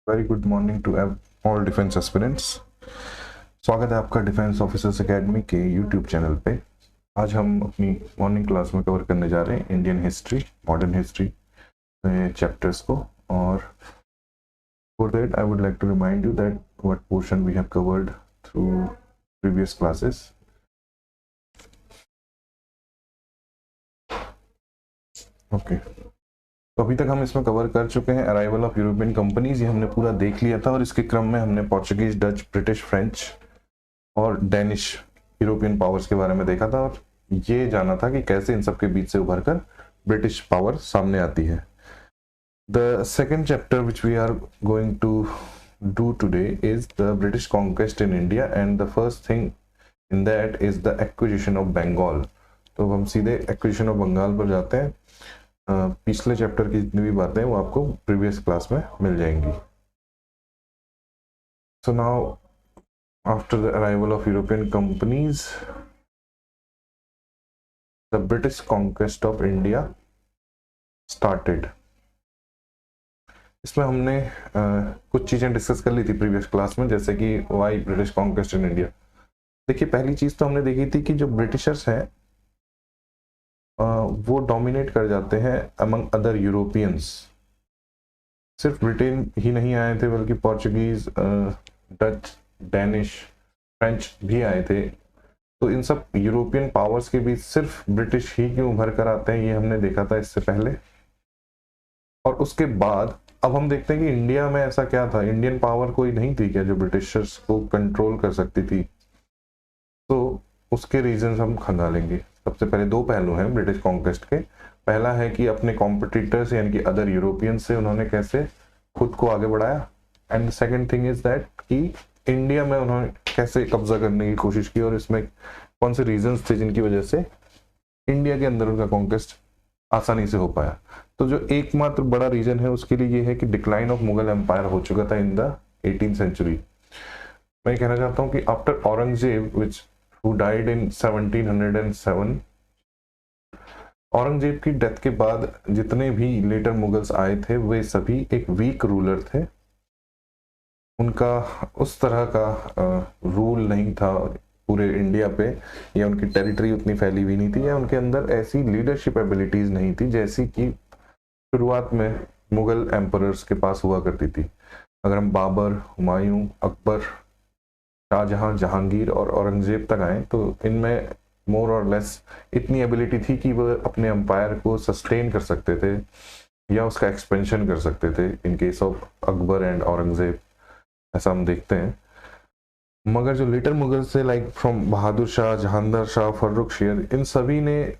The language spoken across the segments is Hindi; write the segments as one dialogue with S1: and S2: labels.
S1: Very good morning to all defence aspirants. स्वागत है आपका डिफेंस ऑफिसर्स एकेडमी के यूट्यूब चैनल पे। आज हम अपनी मॉर्निंग क्लास में कवर करने जा रहे हैं Indian history, modern history chapters को। और for that I would like to remind you that what portion we have covered through previous classes. Okay, तो अभी तक हम इसमें कवर कर चुके हैं अराइवल ऑफ यूरोपियन कंपनीज, ये हमने पूरा देख लिया था। और इसके क्रम में हमने पोर्चुगीज, डच, ब्रिटिश, फ्रेंच और डेनिश यूरोपियन पावर्स के बारे में देखा था, और ये जाना था कि कैसे इन सब के बीच से उभर कर ब्रिटिश पावर सामने आती है। The second chapter which we are going to do today is the British conquest in India, and the first thing in that is the acquisition of Bengal. तो हम सीधे एक्विजिशन ऑफ बंगाल पर जाते हैं। पिछले चैप्टर की जितनी भी बातें हैं वो आपको प्रीवियस क्लास में मिल जाएंगी। So now after the arrival of European companies, the British conquest of India started. इसमें हमने कुछ चीजें डिस्कस कर ली थी प्रीवियस क्लास में, जैसे कि why British conquest in India. देखिए, पहली चीज तो हमने देखी थी कि जो ब्रिटिशर्स हैं वो डोमिनेट कर जाते हैं अमंग अदर यूरोपियंस। सिर्फ ब्रिटेन ही नहीं आए थे, बल्कि पोर्चुगीज, डच, डेनिश, फ्रेंच भी आए थे। तो इन सब यूरोपियन पावर्स के बीच सिर्फ ब्रिटिश ही क्यों उभर कर आते हैं, ये हमने देखा था इससे पहले। और उसके बाद अब हम देखते हैं कि इंडिया में ऐसा क्या था, इंडियन पावर कोई नहीं थी क्या जो ब्रिटिशर्स को कंट्रोल कर सकती थी। तो उसके रीजंस हम खंगालेंगे। सबसे पहले दो पहलू हैं ब्रिटिश कॉन्क्वेस्ट के। पहला है कि अपने कॉम्पिटिटर्स यानी कि अदर यूरोपियन से उन्होंने कैसे खुद को आगे बढ़ाया, and second thing is that कि इंडिया में उन्होंने कैसे कब्जा करने की कोशिश की, और इसमें कौन से रीजंस थे जिनकी वजह से इंडिया के अंदर उनका कॉन्क्वेस्ट आसानी से हो पाया। तो जो एकमात्र बड़ा रीजन है उसके लिए ये है कि डिक्लाइन ऑफ मुगल एम्पायर हो चुका था इन द 18th सेंचुरी। मैं कहना चाहता हूँ कि after Aurangzeb which who died in 1707, Aurangzeb की डेथ के बाद जितने भी लेटर मुगल्स आए थे वे सभी एक वीक रूलर थे। उनका उस तरह का रूल नहीं था पूरे इंडिया पे, या उनकी टेरिटरी उतनी फैली हुई नहीं थी, या उनके अंदर ऐसी लीडरशिप एबिलिटीज नहीं थी जैसी कि शुरुआत में मुगल एम्परर्स के पास हुआ करती थी। अगर हम बाबर, हुमायूं, अकबर, शाहजहां, जहांगीर और औरंगजेब तक आए तो इनमें मोर और लेस इतनी एबिलिटी थी कि वह अपने एम्पायर को सस्टेन कर सकते थे या उसका एक्सपेंशन कर सकते थे। In case of Akbar and Aurangzeb ऐसा हम देखते हैं। मगर जो लेटर मुगल से लाइक फ्रॉम बहादुर शाह, जहांदर शाह, फर्रुख शेर, इन सभी ने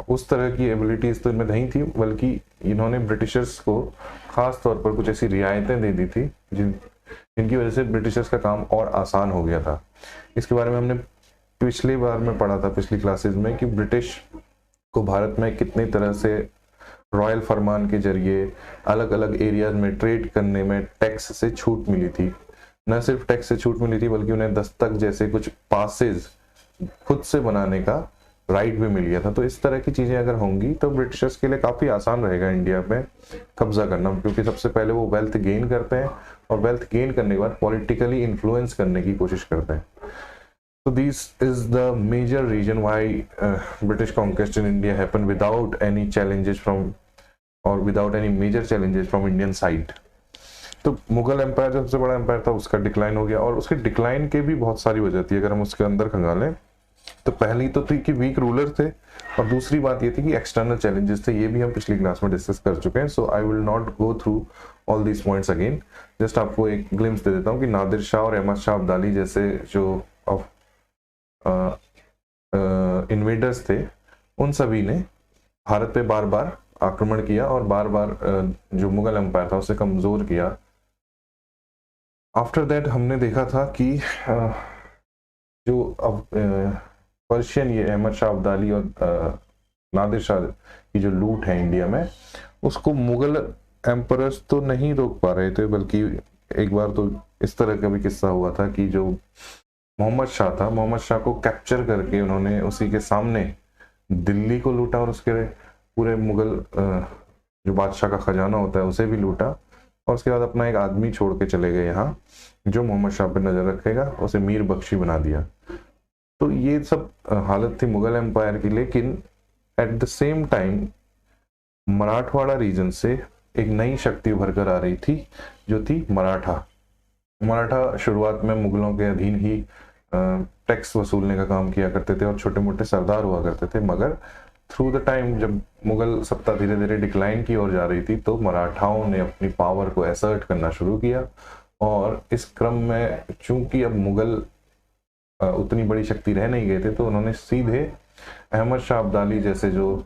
S1: उस तरह की एबिलिटीज तो इनमें नहीं थी, बल्कि इन्होंने ब्रिटिशर्स को खास तौर पर कुछ ऐसी रियायतें दे दी थी जिनकी वजह से ब्रिटिशर्स का काम और आसान हो गया था। इसके बारे में हमने पिछली बार में पढ़ा था, पिछली क्लासेस में, कि ब्रिटिश को भारत में कितनी तरह से रॉयल फरमान के जरिए अलग अलग एरियाज में ट्रेड करने में टैक्स से छूट मिली थी। न सिर्फ टैक्स से छूट मिली थी, बल्कि उन्हें दस्तक जैसे कुछ पासेज खुद से बनाने का राइट भी मिल गया था। तो इस तरह की चीजें अगर होंगी तो ब्रिटिशर्स के लिए काफी आसान रहेगा इंडिया में कब्जा करना, क्योंकि सबसे पहले वो वेल्थ गेन करते हैं, और वेल्थ गेन करने के बाद पॉलिटिकली इन्फ्लुएंस करने की कोशिश करते हैं। So this is the major reason why British conquest in India happened without any challenges from, or without any major challenges from Indian side. तो मुगल एम्पायर जो सबसे बड़ा एम्पायर था उसका डिक्लाइन हो गया, और उसके डिक्लाइन के भी बहुत सारी वजह थी। अगर हम उसके अंदर खंगालें तो पहली तो थी कि वीक रूलर थे, और दूसरी बात ये थी कि एक्सटर्नल चैलेंजेस थे। ये भी हम पिछली क्लास में डिस्कस कर चुके हैं, so I will not go through all these points again. Just आपको एक ग्लिम्स दे देता हूँ कि नादिर शाह और अहमद शाह अब्दाली जैसे जो इन्वेडर्स थे, उन सभी ने भारत पे बार बार आक्रमण किया और बार बार जो मुगल एम्पायर था उसे कमजोर किया। आफ्टर दैट हमने देखा था कि जो अब पर्शियन, ये अहमद शाह अब्दाली और नादिर शाह की जो लूट है इंडिया में, उसको मुगल एम्परर्स तो नहीं रोक पा रहे थे, बल्कि एक बार तो इस तरह का भी किस्सा हुआ था कि जो मोहम्मद शाह था, मोहम्मद शाह को कैप्चर करके उन्होंने उसी के सामने दिल्ली को लूटा और उसके पूरे मुगल जो बादशाह का खजाना होता है उसे भी लूटा। और उसके बाद अपना एक आदमी छोड़ के चले गए यहाँ जो मोहम्मद शाह पे नजर रखेगा, उसे मीर बख्शी बना दिया। तो ये सब हालत थी मुगल एम्पायर की। लेकिन at the same time Marathwada region से एक नई शक्ति उभर कर आ रही थी, जो थी मराठा। मराठा शुरुआत में मुगलों के अधीन ही टैक्स वसूलने का काम किया करते थे और छोटे मोटे सरदार हुआ करते थे, मगर थ्रू द टाइम जब मुगल सत्ता धीरे धीरे डिक्लाइन की ओर जा रही थी तो मराठाओं ने अपनी पावर को असर्ट करना शुरू किया। और इस क्रम में चूंकि अब मुगल उतनी बड़ी शक्ति रह नहीं गए थे, तो उन्होंने सीधे अहमद शाह अब्दाली जैसे जो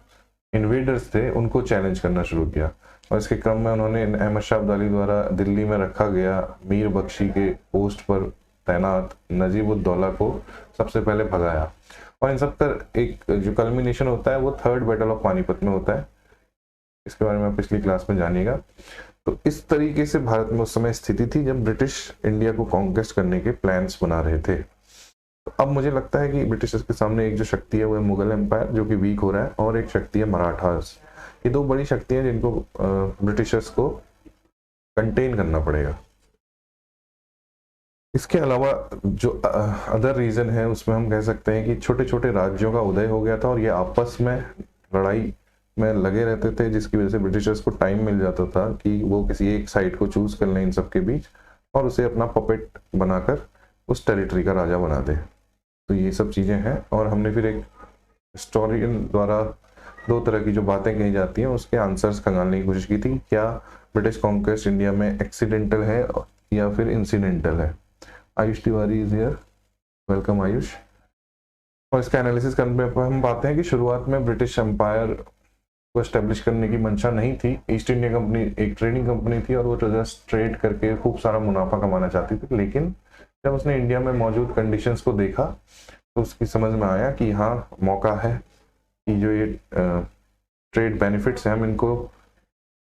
S1: इन्वेडर्स थे उनको चैलेंज करना शुरू किया। और इसके क्रम में उन्होंने अहमद शाह अब्दाली द्वारा दिल्ली में रखा गया मीर बख्शी के पोस्ट पर तैनात नजीब-उद-दौला को सबसे पहले भगाया। और इन सब का एक जो कल्मिनेशन होता है वो थर्ड बैटल ऑफ पानीपत में होता है। इसके बारे में आप पिछली क्लास में जानिएगा। तो इस तरीके से भारत में उस समय स्थिति थी जब ब्रिटिश इंडिया को कॉन्क्वेस्ट करने के प्लान्स बना रहे थे। तो अब मुझे लगता है कि ब्रिटिशर्स के सामने एक जो शक्ति है वो है मुगल एम्पायर, जो कि वीक हो रहा है, और एक शक्ति है मराठास। ये दो बड़ी शक्तियां जिनको ब्रिटिशर्स को कंटेन करना पड़ेगा। इसके अलावा जो अदर रीजन है उसमें हम कह सकते हैं कि छोटे छोटे राज्यों का उदय हो गया था और ये आपस में लड़ाई में लगे रहते थे, जिसकी वजह से ब्रिटिशर्स को टाइम मिल जाता था कि वो किसी एक साइड को चूज कर लें इन सब के बीच और उसे अपना पपेट बनाकर उस टेरिटरी का राजा बना दे। तो ये सब चीज़ें हैं। और हमने फिर एक हिस्टोरियन द्वारा दो तरह की जो बातें कही जाती हैं उसके आंसर्स खंगालने की कोशिश की थी। क्या ब्रिटिश कॉन्क्वेस्ट इंडिया में एक्सीडेंटल है या फिर इंसिडेंटल है? Ayush Tiwari is here, welcome Ayush. और इसका एनालिसिस करने पर हम पाते हैं कि शुरुआत में ब्रिटिश एम्पायर को एस्टेब्लिश करने की मंशा नहीं थी। ईस्ट इंडिया कंपनी एक ट्रेडिंग कंपनी थी और वो जस्ट ट्रेड करके खूब सारा मुनाफा कमाना चाहती थी। लेकिन जब उसने इंडिया में मौजूद कंडीशंस को देखा तो उसकी समझ में आया कि हाँ, मौका है कि जो ये ट्रेड बेनिफिट्स हैं हम इनको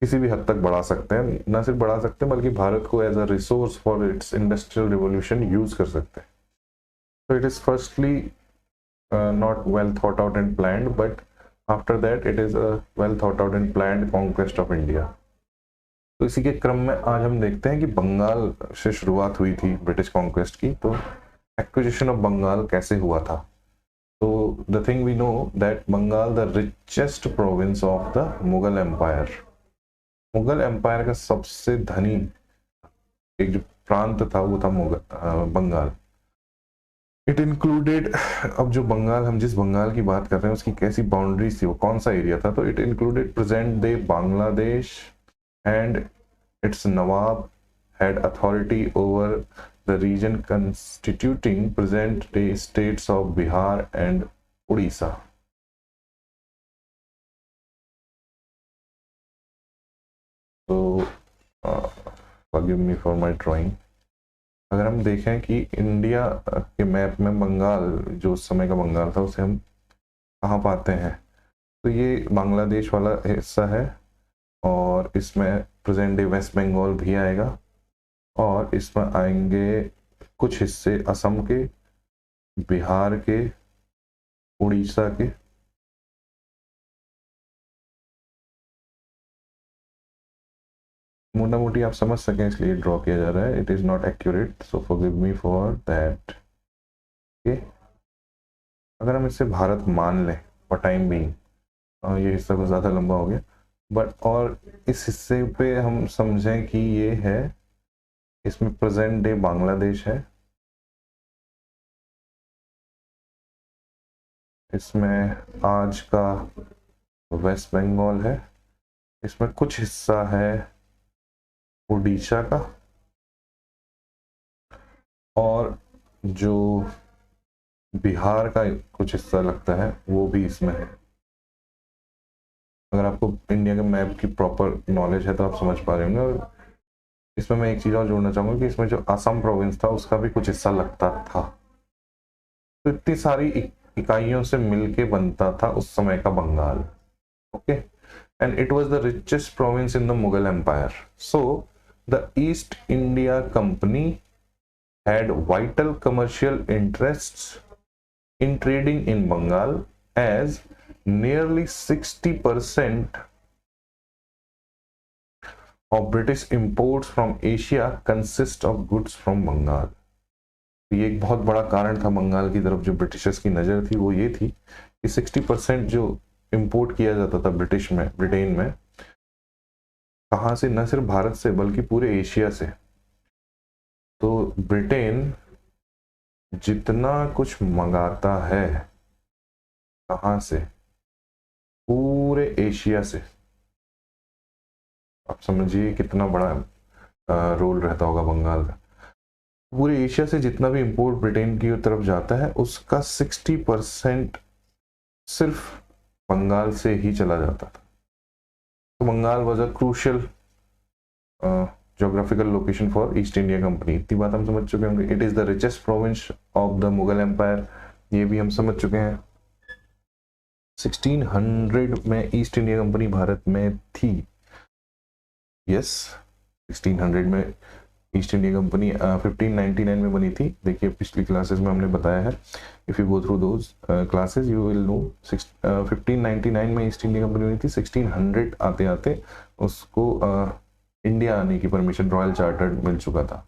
S1: किसी भी हद तक बढ़ा सकते हैं। न सिर्फ बढ़ा सकते हैं बल्कि भारत को as a resource for its industrial revolution use कर सकते हैं। तो it is firstly not well thought out and planned, but after that it is a well thought out and planned conquest of India. तो इसी के क्रम में आज हम देखते हैं कि बंगाल से शुरुआत हुई थी ब्रिटिश कॉन्क्वेस्ट की। तो एक्विजिशन ऑफ बंगाल कैसे हुआ था? तो the thing we know that Bengal the richest province of the Mughal empire. Mughal empire का सबसे धनी एक जो प्रांत था वो था बंगाल। इट इंक्लूडेड, अब जो बंगाल, हम जिस बंगाल की बात कर रहे हैं उसकी कैसी बाउंड्रीज थी, वो कौन सा एरिया था? तो it included present day Bangladesh and its Nawab had authority over the region constituting present-day states of Bihar and Odisha. So, forgive me for my drawing. अगर हम देखें कि इंडिया के मैप में बंगाल, जो उस समय का बंगाल था, उसे हम कहाँ पाते हैं? तो ये बांग्लादेश वाला हिस्सा है और इसमें प्रेजेंट डे वेस्ट बंगाल भी आएगा और इसमें आएंगे कुछ हिस्से असम के, बिहार के, उड़ीसा के, मोटा मोटी आप समझ सकें इसलिए ड्रॉ किया जा रहा है। It is not accurate, so forgive me for that. Okay, अगर हम इसे भारत मान लें फॉर टाइम बीइंग, ये हिस्सा कुछ ज़्यादा लंबा हो गया, बट और इस हिस्से पे हम समझें कि ये है, इसमें प्रेजेंट डे बांग्लादेश है, इसमें आज का वेस्ट बंगाल है, इसमें कुछ हिस्सा है उड़ीसा का, और जो बिहार का कुछ हिस्सा लगता है वो भी इसमें है। अगर आपको इंडिया के मैप की प्रॉपर नॉलेज है तो आप समझ पा रहे होंगे। और इसमें मैं एक चीज़ और जोड़ना चाहूँगा कि इसमें जो असम प्रोविंस था उसका भी कुछ हिस्सा लगता था। तो इतनी सारी इकाइयों से मिलके बनता था उस समय का Bengal. Okay, and it was the richest province in the Mughal empire. So the East India company had vital commercial interests in trading in Bengal, as nearly 60% और British imports from Asia consist of goods from Bengal. ये एक बहुत बड़ा कारण था बंगाल की तरफ जो ब्रिटिशर्स की नज़र थी, वो ये थी कि 60% जो इंपोर्ट किया जाता था ब्रिटेन में, कहाँ से, न सिर्फ भारत से बल्कि पूरे एशिया से। तो ब्रिटेन जितना कुछ मंगाता है, कहाँ से, पूरे एशिया से। आप समझिए कितना बड़ा रोल रहता होगा बंगाल का। पूरे एशिया से जितना भी इंपोर्ट ब्रिटेन की तरफ जाता है उसका 60% सिर्फ बंगाल से ही चला जाता था। तो Bengal was a crucial geographical location for East India company. इतनी बात हम समझ चुके होंगे। It is the richest province of the Mughal empire, ये भी हम समझ चुके हैं। 1600 में ईस्ट इंडिया कंपनी भारत में थी। यस, 1600 में ईस्ट इंडिया कंपनी 1599 में बनी थी। देखिए पिछली क्लासेस में हमने बताया है, if you go through those classes you will know. 1599 में ईस्ट इंडिया कंपनी बनी थी। 1600 आते आते उसको इंडिया आने की परमिशन, रॉयल चार्टर मिल चुका था।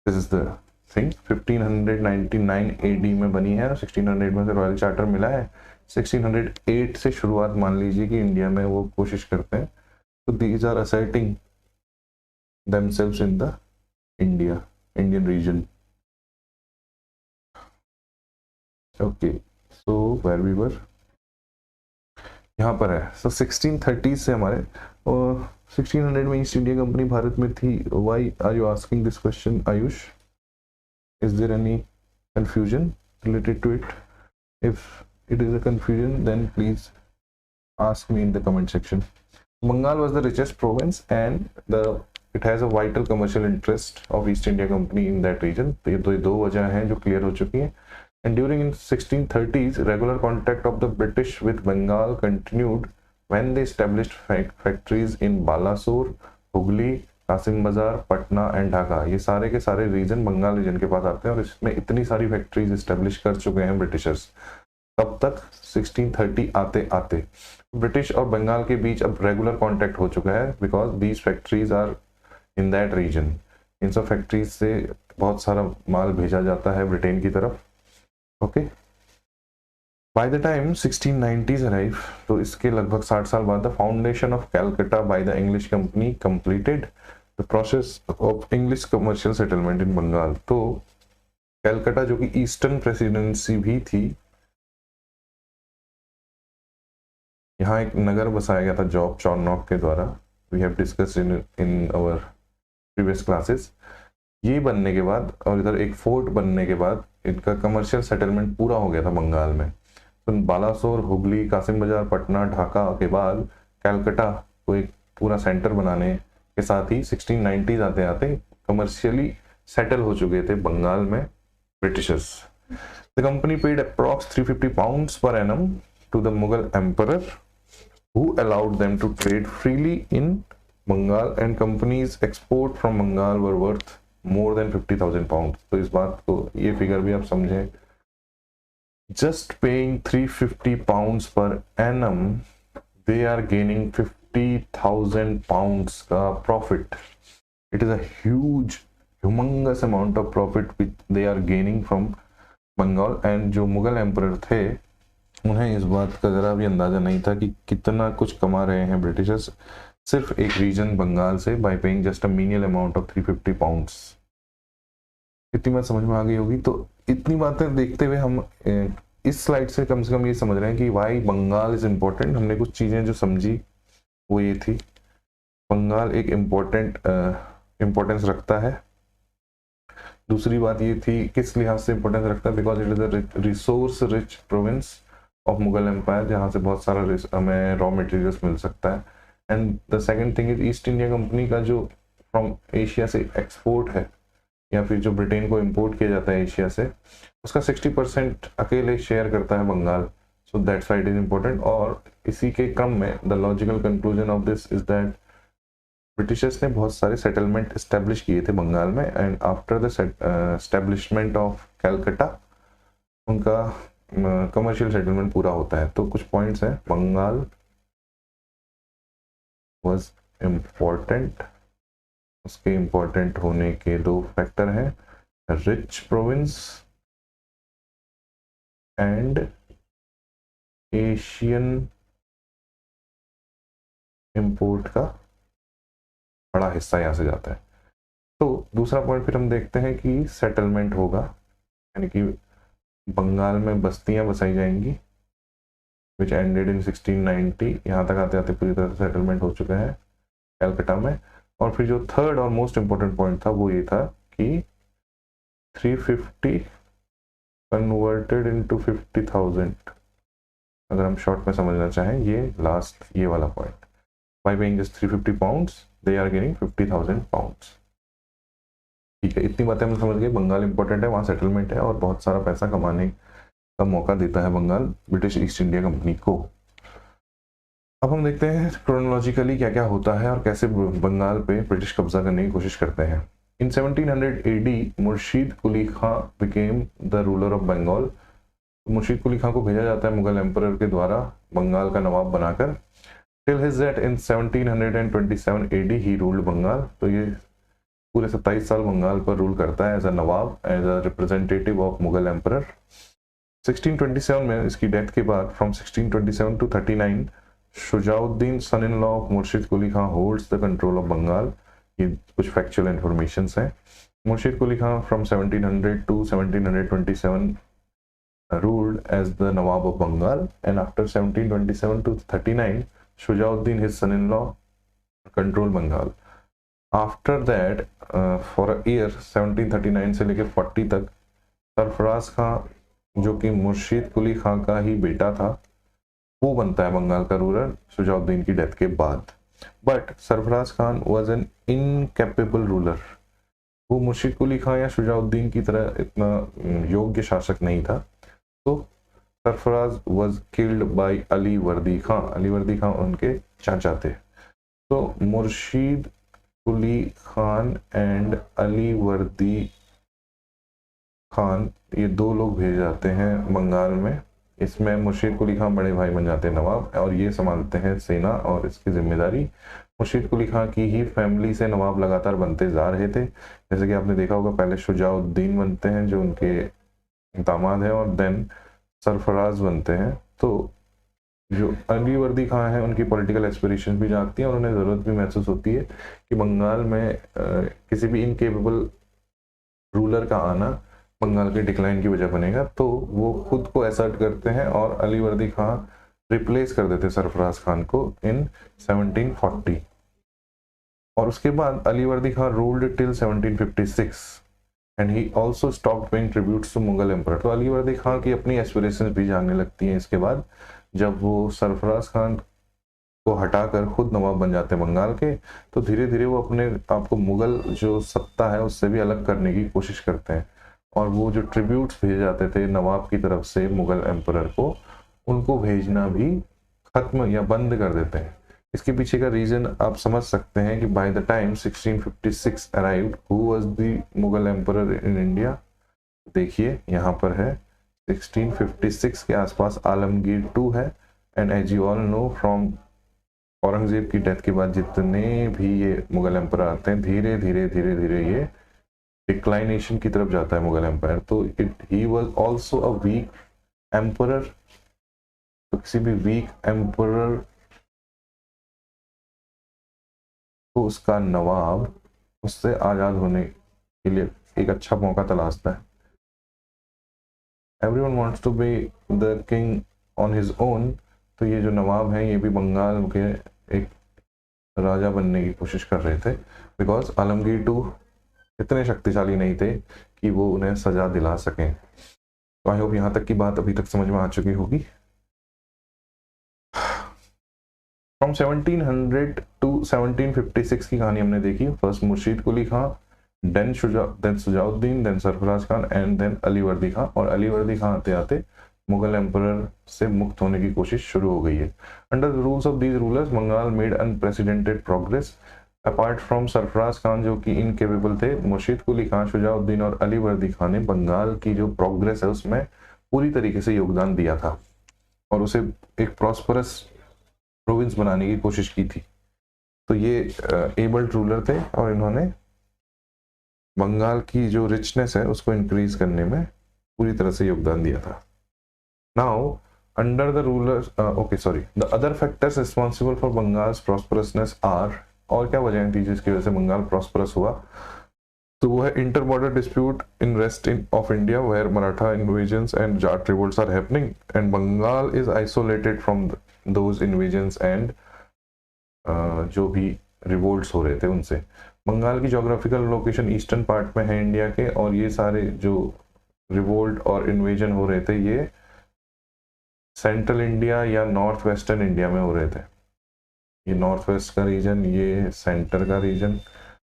S1: This is the thing. 1599 AD में बनी है और 1600 में से रॉयल चार्टर मिला है। 1608 से शुरुआत मान लीजिए कि इंडिया में वो कोशिश करते हैं। तो these are asserting themselves in the Indian region. Okay, so where we were, यहाँ पर है। So 1630 से हमारे, और 1600 में ईस्ट इंडिया कंपनी भारत में थी। Why are you asking this question, Ayush? Is there any confusion related to it? If it is a confusion, then please ask me in the comment section. Bengal was the richest province and it has a vital commercial interest of East India Company in that region. तो ये दो वजह हैं जो क्लियर हो चुकी हैं। And during in 1630s, regular contact of the British with Bengal continued when they established factories in Balasore, Hooghly, Qasim बाजार, पटना एंड ढाका। ये सारे के सारे रीजन बंगाल रीजन के पास आते हैं और इसमें इतनी सारी फैक्ट्रीज एस्टेब्लिश कर चुके हैं ब्रिटिशर्स। तब तक 1630 आते आते ब्रिटिश और बंगाल के बीच अब रेगुलर कांटेक्ट हो चुका है, because these factories are in that region. इन सब फैक्ट्रीज से बहुत सारा माल भेजा जाता है ब्रिटेन की तरफ। Okay, by the time 1690s arrive, तो इसके लगभग 60 साल बाद the foundation of Calcutta by the English company completed the process of English commercial settlement in Bengal. तो कैलकाटा जो कि ईस्टर्न प्रेसिडेंसी भी थी, यहाँ एक नगर बसाया गया था जॉब चॉर्नॉक के द्वारा। We have discussed in our previous classes. ये बनने के बाद और इधर एक फोर्ट बनने के बाद इनका कमर्शियल सेटलमेंट पूरा हो गया था बंगाल में। तो बालासोर, हुगली, कासिम बाजार, पटना, ढाका के बाद कैलकाटा को एक पूरा सेंटर बनाने के साथ ही 1690s आते आते कमर्शियली सेटल हो चुके थे बंगाल में Britishers. The company paid approx 350 pounds per annum to the Mughal emperor who allowed them to trade freely in Bengal, and companies export from Bengal were worth more than 50,000 pounds. तो इस बात को, ये फिगर भी आप समझें, just paying 350 pounds per annum they are gaining 50,000 pounds का profit. It is a humongous amount of profit which they are gaining from Bengal. and जो मुगल एम्परर थे उन्हें इस बात का जरा भी अंदाजा नहीं था कि कितना कुछ कमा रहे हैं ब्रिटिशर्स सिर्फ एक रीजन बंगाल से, bye paying just a menial amount of 350 pounds. इतनी बात समझ में आ गई होगी। तो इतनी बातें देखते हुए हम इस स्लाइड से कम ये समझ रहे हैं कि वाई बंगाल इज इम्पोर्टेंट। हमने कुछ चीजें जो समझी वो ये थी, बंगाल एक इम्पोर्टेंस रखता है। दूसरी बात ये थी किस लिहाज से इम्पोर्टेंस रखता है, because it is a resource rich province of Mughal empire, जहाँ से बहुत सारा हमें रॉ मटेरियल्स मिल सकता है। And the second thing is east India company का जो फ्रॉम एशिया से एक्सपोर्ट है या फिर जो ब्रिटेन को इंपोर्ट किया जाता है एशिया से, उसका 60% अकेले शेयर करता है Bengal. So that's why it is important. और इसी के क्रम में the logical conclusion of this is that Britishers ने बहुत सारे सेटलमेंट इस्टेब्लिश किए थे बंगाल में, and after the establishment of Calcutta उनका कमर्शियल सेटलमेंट पूरा होता है। तो कुछ पॉइंट्स हैं, बंगाल वाज इम्पोर्टेंट उसके इम्पोर्टेंट होने के दो फैक्टर हैं, rich province and Asian import का बड़ा हिस्सा यहाँ से जाता है। तो दूसरा पॉइंट फिर हम देखते हैं कि सेटलमेंट होगा, यानी कि बंगाल में बस्तियां बसाई जाएंगी, विच एंडेड इन 1690। यहाँ तक आते आते पूरी तरह से सेटलमेंट हो चुका है कैलकाटा में। और फिर जो थर्ड और मोस्ट इम्पोर्टेंट पॉइंट था वो ये था कि 350 कन्वर्टेड इनटू 50,000, अगर हम शॉर्ट में समझना चाहें, ये लास्ट ये वाला point, by paying just 350 pounds they are getting 50,000 pounds. ठीक है, इतनी बातें हम समझ गए। बंगाल इंपॉर्टेंट है, वहाँ सेटलमेंट है और बहुत सारा पैसा कमाने का मौका देता है Bengal British East India company को। अब हम देखते हैं क्रोनोलॉजिकली क्या क्या होता है और कैसे बंगाल पे ब्रिटिश कब्जा करने की कोशिश करते हैं। In 1700 AD Murshid Quli Khan became the ruler of Bengal. Murshid Quli Khan को भेजा जाता है मुगल एम्परर के द्वारा बंगाल का नवाब बनाकर। Till his death in 1727 AD he ruled Bengal. तो ये पूरे 27 साल बंगाल पर रूल करता है as a nawab, as a representative of Mughal emperor. 1627 में इसकी डेथ के बाद from 1627 to 39 Shujauddin son in law of Murshid Quli Khan holds the control of Bengal. ये कुछ फैक्चुअल इंफॉर्मेशन हैं। Murshid Quli Khan from 1700 to 1727 ruled as the Nawab of Bengal, and after 1727 to 39 Shujauddin his son-in-law controlled Bengal. After that for a year 1739 से लेकर 40 तक सरफराज खां, जो कि मुर्शीद कुली खां का ही बेटा था, वो बनता है बंगाल का रूलर शुजाउद्दीन की डेथ के बाद। But Sarfaraz Khan was an incapable ruler. वो मुर्शीद कुली खां या शुजाउद्दीन की तरह इतना योग्य शासक नहीं था। तो Sarfaraz was killed by Ali Vardi खां। अली वर्दी खां उनके चाचा थे। तो मुर्शीद कुली खान एंड अली वर्दी खान, ये दो लोग भेजे जाते हैं बंगाल में। इसमें मुर्शीद कुली खान बड़े भाई बन जाते हैं नवाब, और ये संभालते हैं सेना और इसकी जिम्मेदारी। मुर्शीद कुली खां की ही फैमिली से नवाब लगातार बनते जा रहे थे। जैसे कि आपने देखा होगा, पहले शुजाउद्दीन बनते हैं जो उनके दामाद है, और देन सरफराज बनते हैं। तो जो अली वर्दी खां है उनकी पॉलिटिकल एस्पिरेशन भी जागती है और उन्हें ज़रूरत भी महसूस होती है कि बंगाल में किसी भी इनकेपेबल रूलर का आना बंगाल के डिक्लाइन की वजह बनेगा। तो वो खुद को असर्ट करते हैं और अली वर्दी खां रिप्लेस कर देते सरफराज खान को इन 1740। और उसके बाद Ali Vardi Khan ruled till 1756 and he also stopped paying tributes to Mughal emperor. तो अली वर्दी खां की अपनी एस्पिरेशंस भी जागने लगती हैं इसके बाद, जब वो सरफराज खान को हटाकर खुद नवाब बन जाते हैं बंगाल के। तो धीरे धीरे वो अपने आप को मुगल जो सत्ता है उससे भी अलग करने की कोशिश करते हैं, और वो जो ट्रिब्यूट्स भेजे जाते थे नवाब की तरफ से मुगल एम्परर को, उनको भेजना भी खत्म या बंद कर देते हैं। इसके पीछे का रीजन आप समझ सकते हैं कि by the time 1656 arrived, who was the Mughal emperor in India. देखिए यहाँ पर है 1656 के आसपास आलमगीर II है। And as you all know, from Aurangzeb की डेथ के बाद जितने भी ये मुगल एम्परर आते हैं, धीरे धीरे धीरे धीरे ये डिक्लाइनेशन की तरफ जाता है मुगल एम्पायर। तो he was also a weak emperor. तो किसी भी वीक एम्परर को उसका नवाब उससे आज़ाद होने के लिए एक अच्छा मौका तलाशता है। Everyone wants to be the king on his own. तो ये जो नवाब हैं ये भी बंगाल के एक राजा बनने की कोशिश कर रहे थे, बिकॉज आलमगीर II इतने शक्तिशाली नहीं थे कि वो उन्हें सजा दिला सकें। तो आई होप यहाँ तक की बात अभी तक समझ में आ चुकी होगी। फ्रॉम 1700 टू 1756 की कहानी हमने देखी। First Murshid Quli Khan, then Shujauddin, then Sarfaraz Khan and then Ali Vardi Khan. और अली वर्दी खां आते आते मुगल एम्परर से मुक्त होने की कोशिश शुरू हो गई है। Under the rules of these rulers Bengal made unprecedented progress. Apart from Sarfaraz Khan जो कि इनकेपेबल थे, मुर्शीद कुली खां, शुजाउद्दीन और अली वर्दी खां ने बंगाल की जो प्रोग्रेस है उसमें पूरी तरीके से योगदान दिया था और उसे एक प्रॉस्परस प्रोविंस बनाने की कोशिश की थी। तो ये एबल्ड रूलर थे और इन्होंने बंगाल की जो रिचनेस है उसको इंक्रीज करने में पूरी तरह से योगदान दिया था। Now under the rulers, the other factors responsible for Bengal's prosperousness are, और क्या वजह थी जिसकी वजह से बंगाल प्रॉस्परस हुआ, तो वो है inter border dispute in west of India where Maratha invasions and Jat revolts are happening and Bengal is isolated from those invasions and जो भी रिवोल्ट्स हो रहे थे उनसे। बंगाल की जोग्राफिकल लोकेशन ईस्टर्न पार्ट में है इंडिया के, और ये सारे जो रिवोल्ट और इन्वेजन हो रहे थे ये सेंट्रल इंडिया या नॉर्थ वेस्टर्न इंडिया में हो रहे थे। ये नॉर्थ वेस्ट का रीजन, ये सेंटर का रीजन,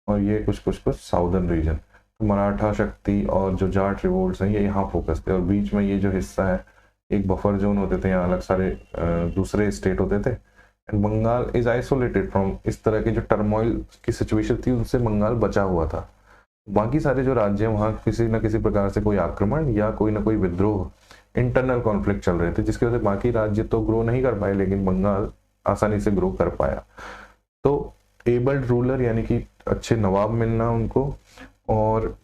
S1: और ये कुछ साउदर्न रीजन। तो मराठा शक्ति और जो जाट रिवोल्ट्स हैं ये यहाँ फोकस थे, और बीच में ये जो हिस्सा है एक बफर जोन होते थे, यहाँ अलग सारे दूसरे स्टेट होते थे। And Bengal is isolated from इस तरह की जो टर्मोइल की सिचुएशन थी उनसे बंगाल बचा हुआ था। बाकी सारे जो राज्य हैं वहाँ किसी न किसी प्रकार से कोई आक्रमण या कोई ना कोई विद्रोह, इंटरनल कॉन्फ्लिक्ट चल रहे थे, जिसकी वजह से बाकी राज्य तो ग्रो नहीं कर पाए लेकिन बंगाल आसानी से ग्रो कर पाया। तो एबल्ड रूलर यानी कि अच्छे नवाब मिलना उनको, और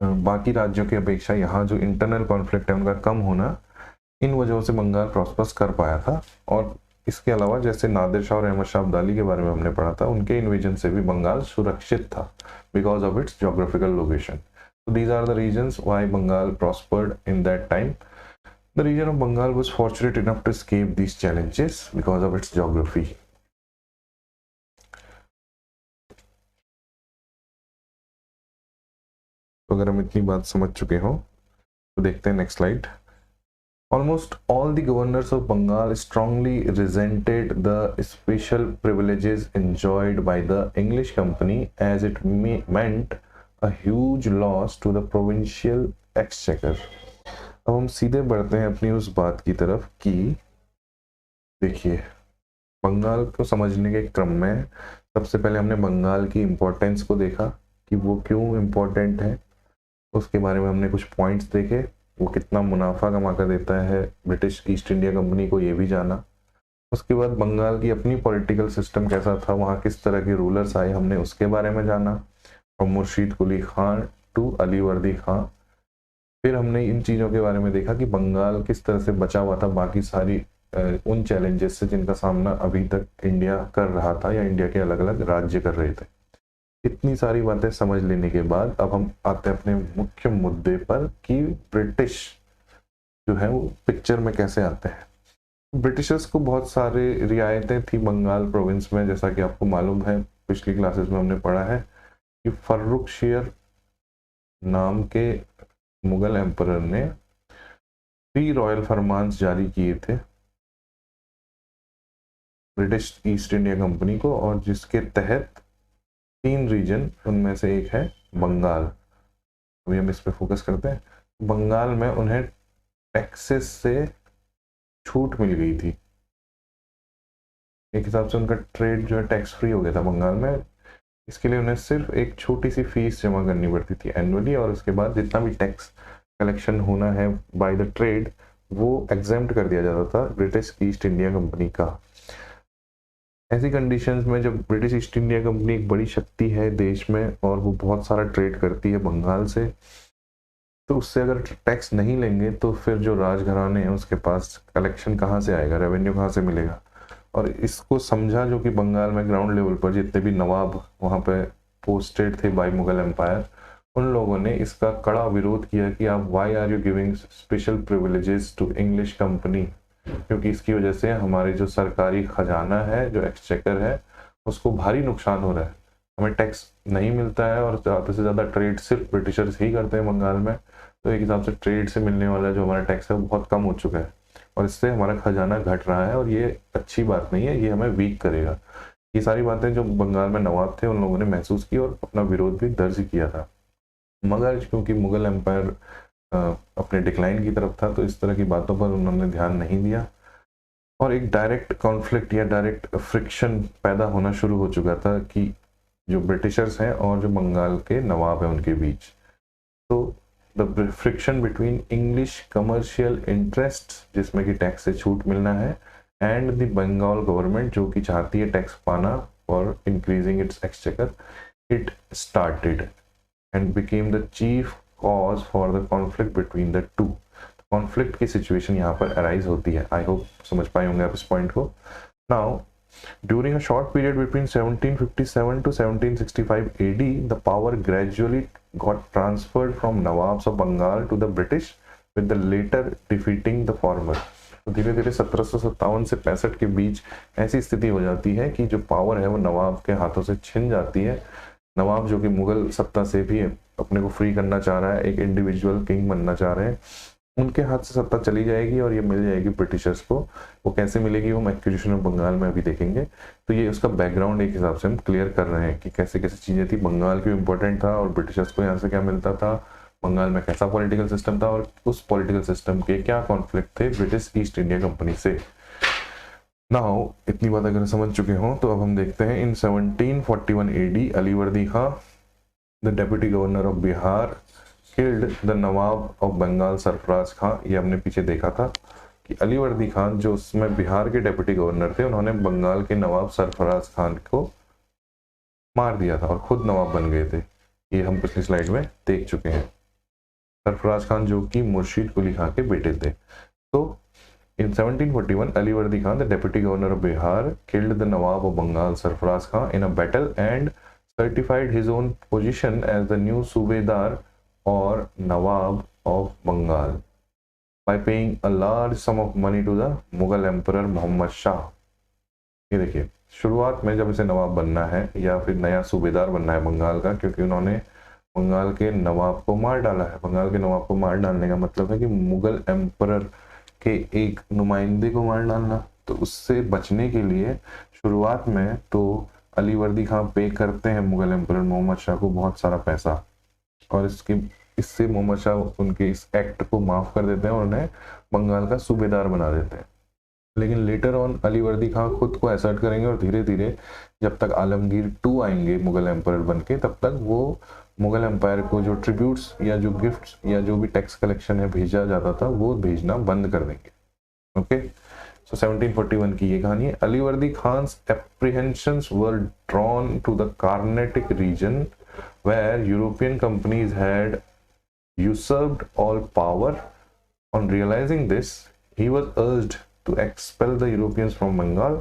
S1: बाकी राज्यों की अपेक्षा यहाँ जो इंटरनल कॉन्फ्लिक्ट है उनका कम होना, इन वजहों से बंगाल प्रॉस्पर्स कर पाया था। और इसके अलावा जैसे नादिर शाह और अहमद शाह अब्दाली के बारे में हमने पढ़ा था, उनके इन्वेजन से भी बंगाल सुरक्षित था because of its geographical location. So these are the reasons why Bengal prospered in that time. The region of Bengal was fortunate enough to escape these challenges because of its geography. तो अगर हम इतनी बात समझ चुके हो तो देखते हैं next slide. Almost all the governors of Bengal strongly resented the special privileges enjoyed by the English company as it meant a huge loss to the provincial exchequer. अब हम सीधे बढ़ते हैं अपनी उस बात की तरफ कि देखिए, बंगाल को समझने के क्रम में सबसे पहले हमने बंगाल की इम्पोर्टेंस को देखा कि वो क्यों इम्पोर्टेंट है, उसके बारे में हमने कुछ पॉइंट्स देखे, वो कितना मुनाफा कमा कर देता है ब्रिटिश ईस्ट इंडिया कंपनी को, ये भी जाना। उसके बाद बंगाल की अपनी पॉलिटिकल सिस्टम कैसा था, वहाँ किस तरह के रूलर्स आए, हमने उसके बारे में जाना, फ्रॉम मुर्शीद कुली खान टू अली वर्दी खान। फिर हमने इन चीज़ों के बारे में देखा कि बंगाल किस तरह से बचा हुआ था बाकी सारी उन चैलेंजेस से जिनका सामना अभी तक इंडिया कर रहा था या इंडिया के अलग अलग राज्य कर रहे थे। इतनी सारी बातें समझ लेने के बाद अब हम आते हैं अपने मुख्य मुद्दे पर कि ब्रिटिश जो है वो पिक्चर में कैसे आते हैं। ब्रिटिशर्स को बहुत सारे रियायतें थी बंगाल प्रोविंस में, जैसा कि आपको मालूम है, पिछली क्लासेस में हमने पढ़ा है कि फर्रुखशियर नाम के मुगल एम्परर ने 3 रॉयल फरमान्स जारी किए थे ब्रिटिश ईस्ट इंडिया कंपनी को, और जिसके तहत 3 रीजन, उनमें से एक है बंगाल। अभी हम इस पे फोकस करते हैं। बंगाल में उन्हें टैक्सेस से छूट मिल गई थी, एक हिसाब से उनका ट्रेड जो है टैक्स फ्री हो गया था बंगाल में। इसके लिए उन्हें सिर्फ एक छोटी सी फीस जमा करनी पड़ती थी एनुअली, और उसके बाद जितना भी टैक्स कलेक्शन होना है बाय द ट्रेड वो एग्जेम्प्ट कर दिया जाता था ब्रिटिश ईस्ट इंडिया कंपनी का। ऐसी कंडीशंस में जब ब्रिटिश ईस्ट इंडिया कंपनी एक बड़ी शक्ति है देश में और वो बहुत सारा ट्रेड करती है बंगाल से, तो उससे अगर टैक्स नहीं लेंगे तो फिर जो राजघराने हैं उसके पास कलेक्शन कहाँ से आएगा, रेवेन्यू कहाँ से मिलेगा। और इसको समझा जो कि बंगाल में ग्राउंड लेवल पर जितने भी नवाब वहाँ पे पोस्टेड थे बाय मुगल एम्पायर, उन लोगों ने इसका कड़ा विरोध किया कि आप why are you giving special privileges to English company, क्योंकि इसकी वजह से हमारे जो सरकारी खजाना है, जो एक्सचेकर है, उसको भारी नुकसान हो रहा है। हमें टैक्स नहीं मिलता है और ज़्यादा से ज़्यादा ट्रेड सिर्फ ब्रिटिशर्स ही करते हैं बंगाल में, तो एक हिसाब से ट्रेड से मिलने वाला जो हमारा टैक्स है वो बहुत कम हो चुका है और इससे हमारा खजाना घट रहा है और ये अच्छी बात नहीं है, ये हमें वीक करेगा। ये सारी बातें जो बंगाल में नवाब थे उन लोगों ने महसूस की और अपना विरोध भी दर्ज किया था। मगर क्योंकि मुगल एम्पायर अपने डिक्लाइन की तरफ था तो इस तरह की बातों पर उन्होंने ध्यान नहीं दिया और एक डायरेक्ट कॉन्फ्लिक्ट या डायरेक्ट फ्रिक्शन पैदा होना शुरू हो चुका था कि जो ब्रिटिशर्स हैं और जो बंगाल के नवाब हैं उनके बीच। तो the friction between English commercial interest, जिसमें कि टैक्स से छूट मिलना है, एंड द बंगाल गवर्नमेंट जो कि चाहती है टैक्स पाना for increasing its exchequer, it started and became the chief cause for the conflict between the two. Conflict की सिचुएशन यहाँ पर अराइज होती है. आई होप समझ पाए होंगे आप इस पॉइंट को. Now during a short period between 1757 to 1765 AD, the power gradually got transferred from Nawabs of Bengal to the British, with the later defeating the former. तो धीरे धीरे 1757 से 65 के बीच ऐसी स्थिति हो जाती है कि जो पावर है वो नवाब के हाथों से छिन जाती है. नवाब जो कि मुगल सत्ता से भी अपने को फ्री करना चाह रहा है, एक इंडिविजुअल किंग बनना चाह रहे हैं, उनके हाथ से सत्ता चली जाएगी और ये मिल जाएगी ब्रिटिशर्स को. वो कैसे मिलेगी वो हम एक्विजिशन ऑफ बंगाल में अभी देखेंगे. तो ये उसका बैकग्राउंड एक हिसाब से हम क्लियर कर रहे हैं कि कैसे कैसे चीज़ें थी. बंगाल क्यों इंपॉर्टेंट था और ब्रिटिशर्स को यहाँ से क्या मिलता था, बंगाल में कैसा पॉलिटिकल सिस्टम था और उस पॉलिटिकल सिस्टम के क्या कॉन्फ्लिक्ट थे ब्रिटिश ईस्ट इंडिया कंपनी से. नाउ इतनी बात अगर समझ चुके हों तो अब हम देखते हैं in 1741 AD Alivardi Khan, the deputy governor of Bihar, killed the nawab of Bengal Sarfaraz Khan. ये हमने पीछे देखा था कि अलीवर्दी खान जो उसमें बिहार के डेप्यूटी गवर्नर थे, उन्होंने बंगाल के नवाब सरफराज खान को मार दिया था और खुद नवाब बन गए थे. ये हम पिछली स्लाइड में देख चुके हैं. सरफराज खान जो कि मुर्शीद कुली खां के बेटे थे. तो in 1741 Alivardi Khan, the deputy governor of Bihar, killed the Nawab of Bengal Sarfaraz Khan in a battle and certified his own position as the new Subedar or Nawab of Bengal by paying a large sum of money to the Mughal Emperor Muhammad Shah. ये देखिए शुरुआत में जब इसे नवाब बनना है या फिर नया सूबेदार बनना है बंगाल का, क्योंकि उन्होंने बंगाल के नवाब को मार डाला है. बंगाल के नवाब को मार डालने का मतलब है कि मुगल एम्परर के एक नुमाइंदे को मार डालना. तो उससे बचने के लिए शुरुआत में तो अलीवर्दी खां पे करते हैं मुगल एम्परर मोहम्मद शाह को बहुत सारा पैसा, और इससे मोहम्मद शाह उनके इस एक्ट को माफ कर देते हैं और उन्हें बंगाल का सूबेदार बना देते हैं. लेकिन लेटर ऑन अलीवर्दी खां खुद को असर्ट करेंगे और धीरे धीरे जब तक आलमगीर 2 आएंगे मुगल एम्परर बन के, तब तक वो मुगल एम्पायर को जो ट्रिब्यूट्स या जो गिफ्ट्स या जो भी टैक्स कलेक्शन है भेजा जाता था वो भेजना बंद कर देंगे. ओके, सो 1741 की ये कहानी है. Alivardi Khan's apprehensions were drawn to the Carnatic region where European companies had usurped all power. On realizing this, he was urged to expel the Europeans from Bengal.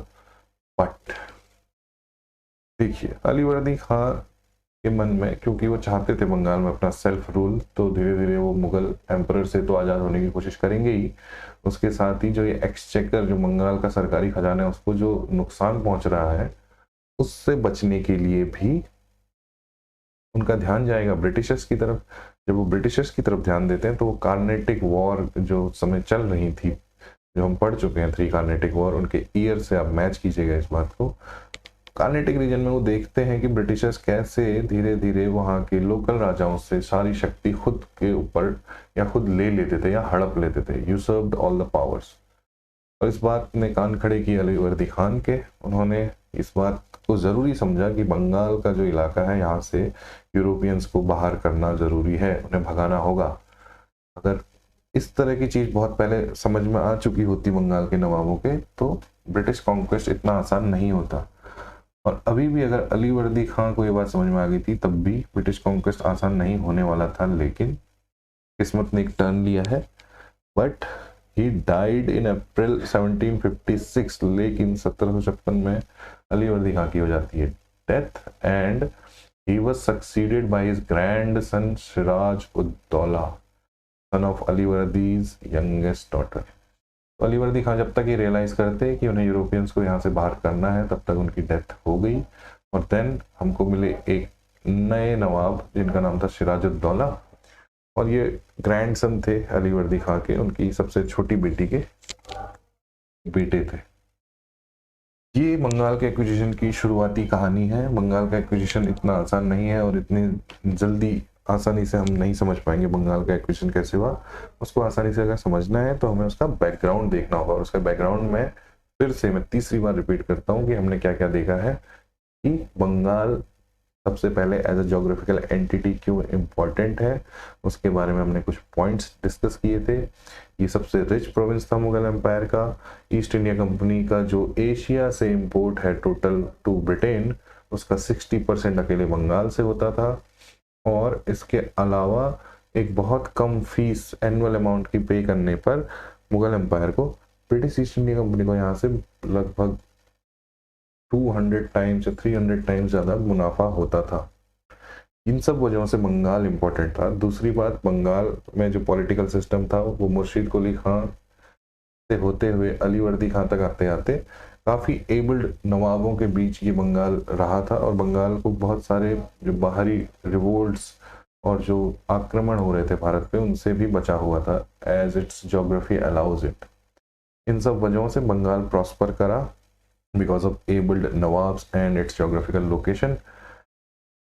S1: But देखिए अलीवर्दी खां के मन में, क्योंकि वो चाहते थे बंगाल में अपना सेल्फ रूल, तो धीरे धीरे वो मुगल एम्परर से तो आज़ाद होने की कोशिश करेंगे ही, उसके साथ ही जो ये एक्सचेकर जो बंगाल का सरकारी खजाना है उसको जो नुकसान पहुंच रहा है उससे बचने के लिए भी उनका ध्यान जाएगा ब्रिटिशर्स की तरफ. जब वो ब्रिटिशर्स की तरफ ध्यान देते हैं तो वो कार्नेटिक वॉर जो समय चल रही थी, जो हम पढ़ चुके हैं 3 कार्नेटिक वॉर, उनके ईयर से आप मैच कीजिएगा इस बात को. कार्नेटिक रीजन में वो देखते हैं कि ब्रिटिशर्स कैसे धीरे धीरे वहाँ के लोकल राजाओं से सारी शक्ति खुद के ऊपर या खुद ले लेते थे या हड़प लेते थे. यूसर्व्ड ऑल द पावर्स. और इस बात ने कान खड़े किए अलीवर्दी खान के. उन्होंने इस बात को ज़रूरी समझा कि बंगाल का जो इलाका है यहाँ से यूरोपियंस को बाहर करना ज़रूरी है, उन्हें भगाना होगा. अगर इस तरह की चीज़ बहुत पहले समझ में आ चुकी होती बंगाल के नवाबों के, तो ब्रिटिश कॉन्क्वेस्ट इतना आसान नहीं होता. और अभी भी अगर अलीवर्दी खां को ये बात समझ में आ गई थी तब भी ब्रिटिश कॉन्क्वेस्ट आसान नहीं होने वाला था. लेकिन किस्मत ने एक टर्न लिया है. बट ही डाइड इन अप्रैल 1756. लेकिन 1756 में अलीवर्दी खां की हो जाती है death and he was succeeded by his grandson Siraj ud Daula, son of Alivardi's youngest daughter. तो अलीवर्दी खां जब तक ये रियलाइज करते कि उन्हें यूरोपियंस को यहाँ से बाहर करना है तब तक उनकी डेथ हो गई. और देन हमको मिले एक नए नवाब जिनका नाम था सिराजुद्दौला, और ये ग्रैंडसन थे अलीवर्दी खां के, उनकी सबसे छोटी बेटी के बेटे थे. ये बंगाल के एक्विजिशन की शुरुआती कहानी है. बंगाल का एक्विजिशन इतना आसान नहीं है और इतनी जल्दी आसानी से हम नहीं समझ पाएंगे बंगाल का एक्विजिशन कैसे हुआ. उसको आसानी से अगर समझना है तो हमें उसका बैकग्राउंड देखना होगा. और उसका बैकग्राउंड में फिर से मैं तीसरी बार रिपीट करता हूँ कि हमने क्या क्या देखा है कि बंगाल सबसे पहले एज अ जोग्राफिकल एंटिटी क्यों इम्पोर्टेंट है उसके बारे में हमने कुछ पॉइंट्स डिस्कस किए थे। ये सबसे रिच प्रोविंस था मुगल एम्पायर का। ईस्ट इंडिया कंपनी का जो एशिया से इंपोर्ट है टोटल टू ब्रिटेन, उसका 60% अकेले बंगाल से होता था। और इसके अलावा एक बहुत कम फीस एनुअल अमाउंट की पे करने पर मुगल एम्पायर को ब्रिटिश ईस्ट इंडिया कंपनी को यहाँ से लगभग 200 टाइम्स या 300 टाइम्स ज़्यादा मुनाफा होता था। इन सब वजहों से बंगाल इम्पोर्टेंट था। दूसरी बात, बंगाल में जो पॉलिटिकल सिस्टम था वो मुर्शीद कुली खान से होते हुए अलीवर्दी खान तक आते आते काफ़ी एबल्ड नवाबों के बीच ये बंगाल रहा था, और बंगाल को बहुत सारे जो बाहरी रिवोल्ट्स और जो आक्रमण हो रहे थे भारत पे उनसे भी बचा हुआ था as its geography allows it. इन सब वजहों से बंगाल प्रॉस्पर करा because of abled nawabs and its geographical location,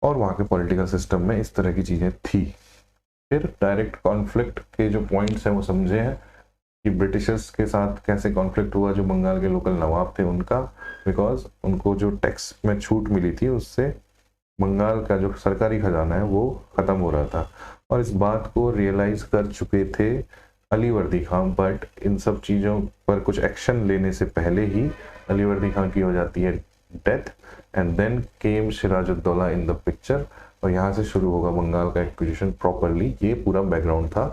S1: और वहाँ के पॉलिटिकल सिस्टम में इस तरह की चीज़ें थी। फिर डायरेक्ट कॉन्फ्लिक्ट के जो पॉइंट्स हैं वो समझे हैं कि ब्रिटिशर्स के साथ कैसे कॉन्फ्लिक्ट हुआ जो बंगाल के लोकल नवाब थे उनका, बिकॉज उनको जो टैक्स में छूट मिली थी उससे बंगाल का जो सरकारी खजाना है वो ख़त्म हो रहा था, और इस बात को रियलाइज कर चुके थे अलीवर्दी खान। बट इन सब चीज़ों पर कुछ एक्शन लेने से पहले ही अलीवर्दी खान की हो जाती है death, and then came Sirajuddaula in the picture, और यहाँ से शुरू होगा बंगाल का एक्विजिशन प्रॉपरली। ये पूरा बैकग्राउंड था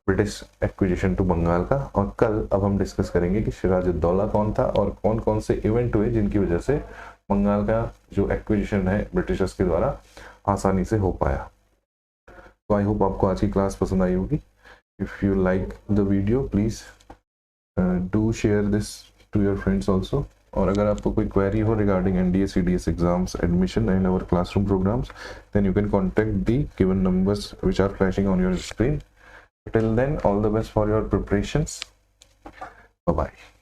S1: ब्रिटिश एक्विजिशन टू बंगाल का। और कल अब हम डिस्कस करेंगे कि सिराजुद्दौला कौन था और कौन कौन से इवेंट हुए जिनकी वजह से बंगाल का जो एक्विजिशन है ब्रिटिशर्स के द्वारा आसानी से हो पाया। तो आई होप आपको आज की क्लास पसंद आई होगी। If you like the video please do share this to your friends also. और अगर आपको कोई क्वेरी हो regarding NDA CDS exams admission and our classroom programmes, then you can contact the given numbers which are flashing on your screen. Till then, all the best for your preparations. Bye bye.